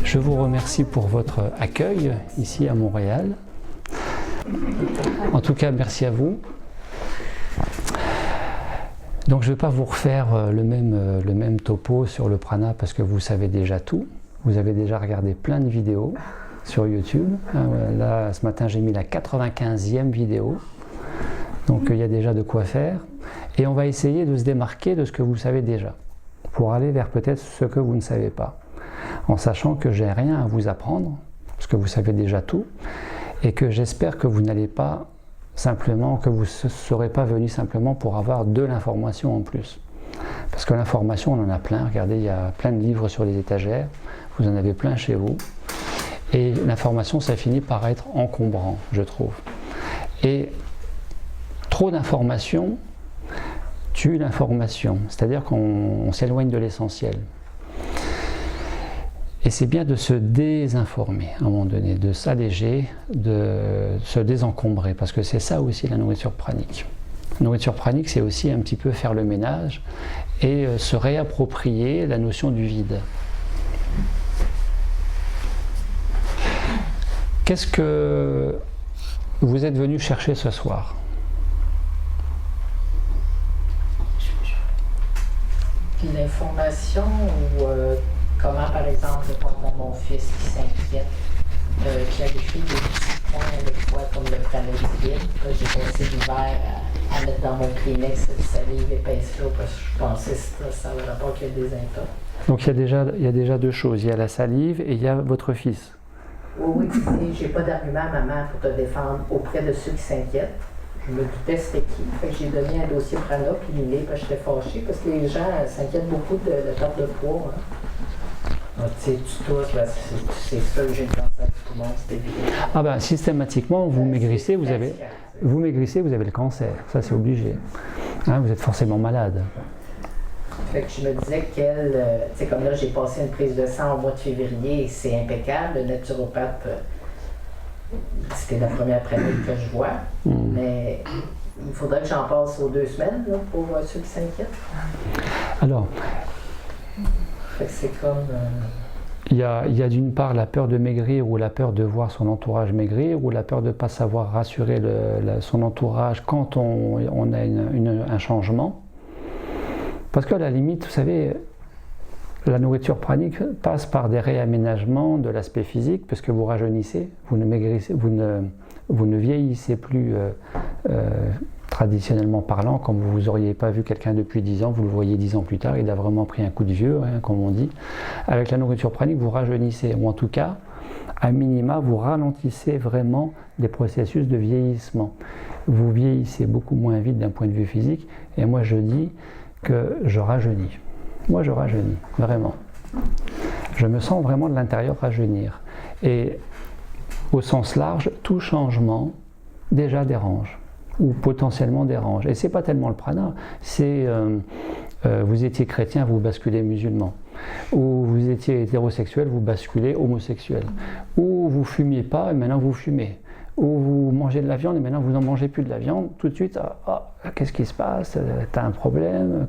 Je vous remercie pour votre accueil ici à Montréal. En tout cas, merci à vous. Donc je ne vais pas vous refaire le même topo sur le prana parce que vous savez déjà tout. Vous avez déjà regardé plein de vidéos sur YouTube. Là, ce matin, j'ai mis la 95e vidéo. Donc il y a déjà de quoi faire. Et on va essayer de se démarquer de ce que vous savez déjà, pour aller vers peut-être ce que vous ne savez pas. En sachant que j'ai rien à vous apprendre, parce que vous savez déjà tout, et que j'espère que vous n'allez pas simplement, que vous ne serez pas venu simplement pour avoir de l'information en plus. Parce que l'information, on en a plein. Regardez, il y a plein de livres sur les étagères, vous en avez plein chez vous. Et l'information, ça finit par être encombrant, je trouve. Et trop d'informations tue l'information, c'est-à-dire qu'on s'éloigne de l'essentiel. Et c'est bien de se désinformer à un moment donné, de s'alléger, de se désencombrer, parce que c'est ça aussi la nourriture pranique. La nourriture pranique, c'est aussi un petit peu faire le ménage et se réapproprier la notion du vide. Qu'est-ce que vous êtes venu chercher ce soir ? L'information ou comment, par exemple, répondre à mon fils qui s'inquiète, clarifier des petits points avec quoi, comme le pranayama. J'ai passé l'hiver à mettre dans mon Kleenex de salive épaisse là parce que je pensais que ça avait rapport avec le désintox. Donc il y a déjà deux choses, il y a la salive et il y a votre fils. Oui, tu sais, j'ai pas d'argument, maman, pour te défendre auprès de ceux qui s'inquiètent. Je me doutais c'était qui. Fait que j'ai donné un dossier prana, puis il est, parce que j'étais fâchée, parce que les gens s'inquiètent beaucoup de la perte de poids. Hein. Tu sais, tu tousses, ben, c'est ça que j'ai une cancer du poumon, c'était évident. Ah ben, systématiquement, vous maigrissez, vous avez le cancer, ça c'est obligé. Hein, vous êtes forcément malade. Fait que je me disais qu'elle, tu sais, comme là, j'ai passé une prise de sang au mois de février, et c'est impeccable, le naturopathe. C'était la première pratique que je vois, mais il faudrait que j'en passe aux 2 semaines là, pour ceux qui s'inquiètent. Alors, fait que c'est comme... il y a d'une part la peur de maigrir ou la peur de voir son entourage maigrir ou la peur de ne pas savoir rassurer son entourage quand on a un changement. Parce qu'à la limite, vous savez, la nourriture pranique passe par des réaménagements de l'aspect physique, parce que vous rajeunissez, vous ne maigrissez, vous ne vieillissez plus traditionnellement parlant, comme vous n'auriez pas vu quelqu'un depuis 10 ans, vous le voyez 10 ans plus tard, il a vraiment pris un coup de vieux, hein, comme on dit. Avec la nourriture pranique, vous rajeunissez, ou en tout cas, à minima, vous ralentissez vraiment des processus de vieillissement. Vous vieillissez beaucoup moins vite d'un point de vue physique, et moi je dis que je rajeunis. Moi, je rajeunis, vraiment. Je me sens vraiment de l'intérieur rajeunir. Et au sens large, tout changement déjà dérange, ou potentiellement dérange. Et ce n'est pas tellement le prana, c'est vous étiez chrétien, vous basculez musulman. Ou vous étiez hétérosexuel, vous basculez homosexuel. Ou vous fumiez pas, et maintenant vous fumez. Ou vous mangez de la viande, et maintenant vous n'en mangez plus de la viande. Tout de suite, qu'est-ce qui se passe? T'as un problème?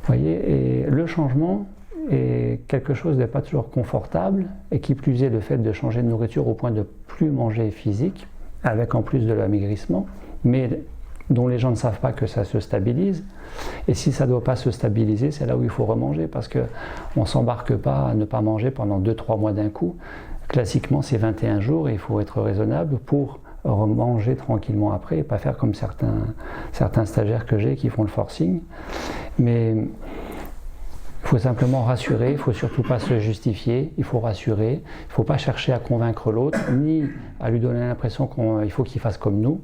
Vous voyez, et le changement est quelque chose de pas toujours confortable, et qui plus est le fait de changer de nourriture au point de plus manger physique, avec en plus de l'amaigrissement, mais dont les gens ne savent pas que ça se stabilise. Et si ça ne doit pas se stabiliser, c'est là où il faut remanger, parce qu'on ne s'embarque pas à ne pas manger pendant 2-3 mois d'un coup. Classiquement, c'est 21 jours, et il faut être raisonnable pour remanger tranquillement après, et pas faire comme certains stagiaires que j'ai qui font le forcing. Mais il faut simplement rassurer, il ne faut surtout pas se justifier, il faut rassurer, il ne faut pas chercher à convaincre l'autre, ni à lui donner l'impression qu'il faut qu'il fasse comme nous.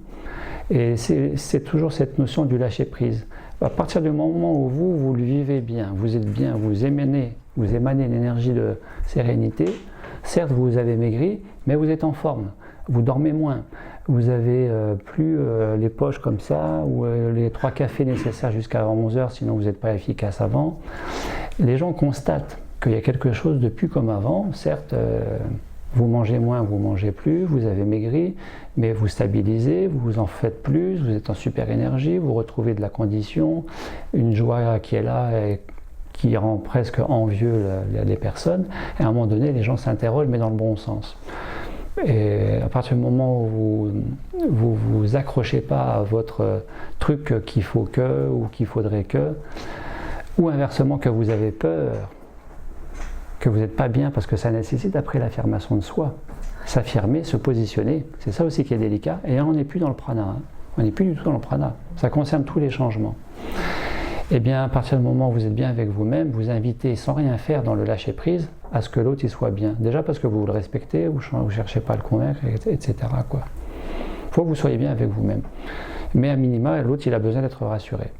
Et c'est toujours cette notion du lâcher-prise. À partir du moment où vous le vivez bien, vous êtes bien, vous émanez l'énergie de sérénité, certes vous avez maigri, mais vous êtes en forme, vous dormez moins, vous avez plus les poches comme ça, ou les 3 cafés nécessaires jusqu'à 11 h, sinon vous n'êtes pas efficace avant. Les gens constatent qu'il y a quelque chose de plus comme avant, certes vous mangez moins, vous mangez plus, vous avez maigri, mais vous stabilisez, vous en faites plus, vous êtes en super énergie, vous retrouvez de la condition, une joie qui est là et qui rend presque envieux les personnes. Et à un moment donné, les gens s'interrogent, mais dans le bon sens. Et à partir du moment où vous vous accrochez pas à votre truc qu'il faut que, ou qu'il faudrait que, ou inversement que vous avez peur, que vous n'êtes pas bien, parce que ça nécessite après l'affirmation de soi. S'affirmer, se positionner, c'est ça aussi qui est délicat. Et là, on n'est plus dans le prana, hein. On n'est plus du tout dans le prana. Ça concerne tous les changements. Eh bien, à partir du moment où vous êtes bien avec vous-même, vous invitez sans rien faire dans le lâcher-prise à ce que l'autre y soit bien. Déjà parce que vous le respectez, vous ne cherchez pas à le convaincre, etc. Il faut que vous soyez bien avec vous-même. Mais à minima, l'autre, il a besoin d'être rassuré.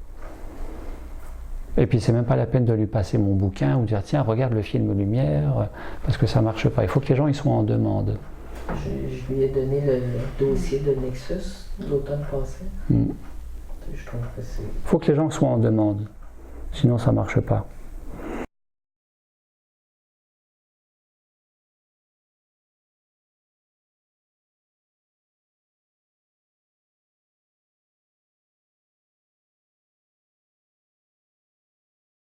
Et puis, c'est même pas la peine de lui passer mon bouquin ou dire tiens, regarde le film Lumière, parce que ça marche pas. Il faut que les gens ils soient en demande. Je lui ai donné le dossier de Nexus l'automne passé. Je trouve que c'est... Il faut que les gens soient en demande, sinon ça ne marche pas.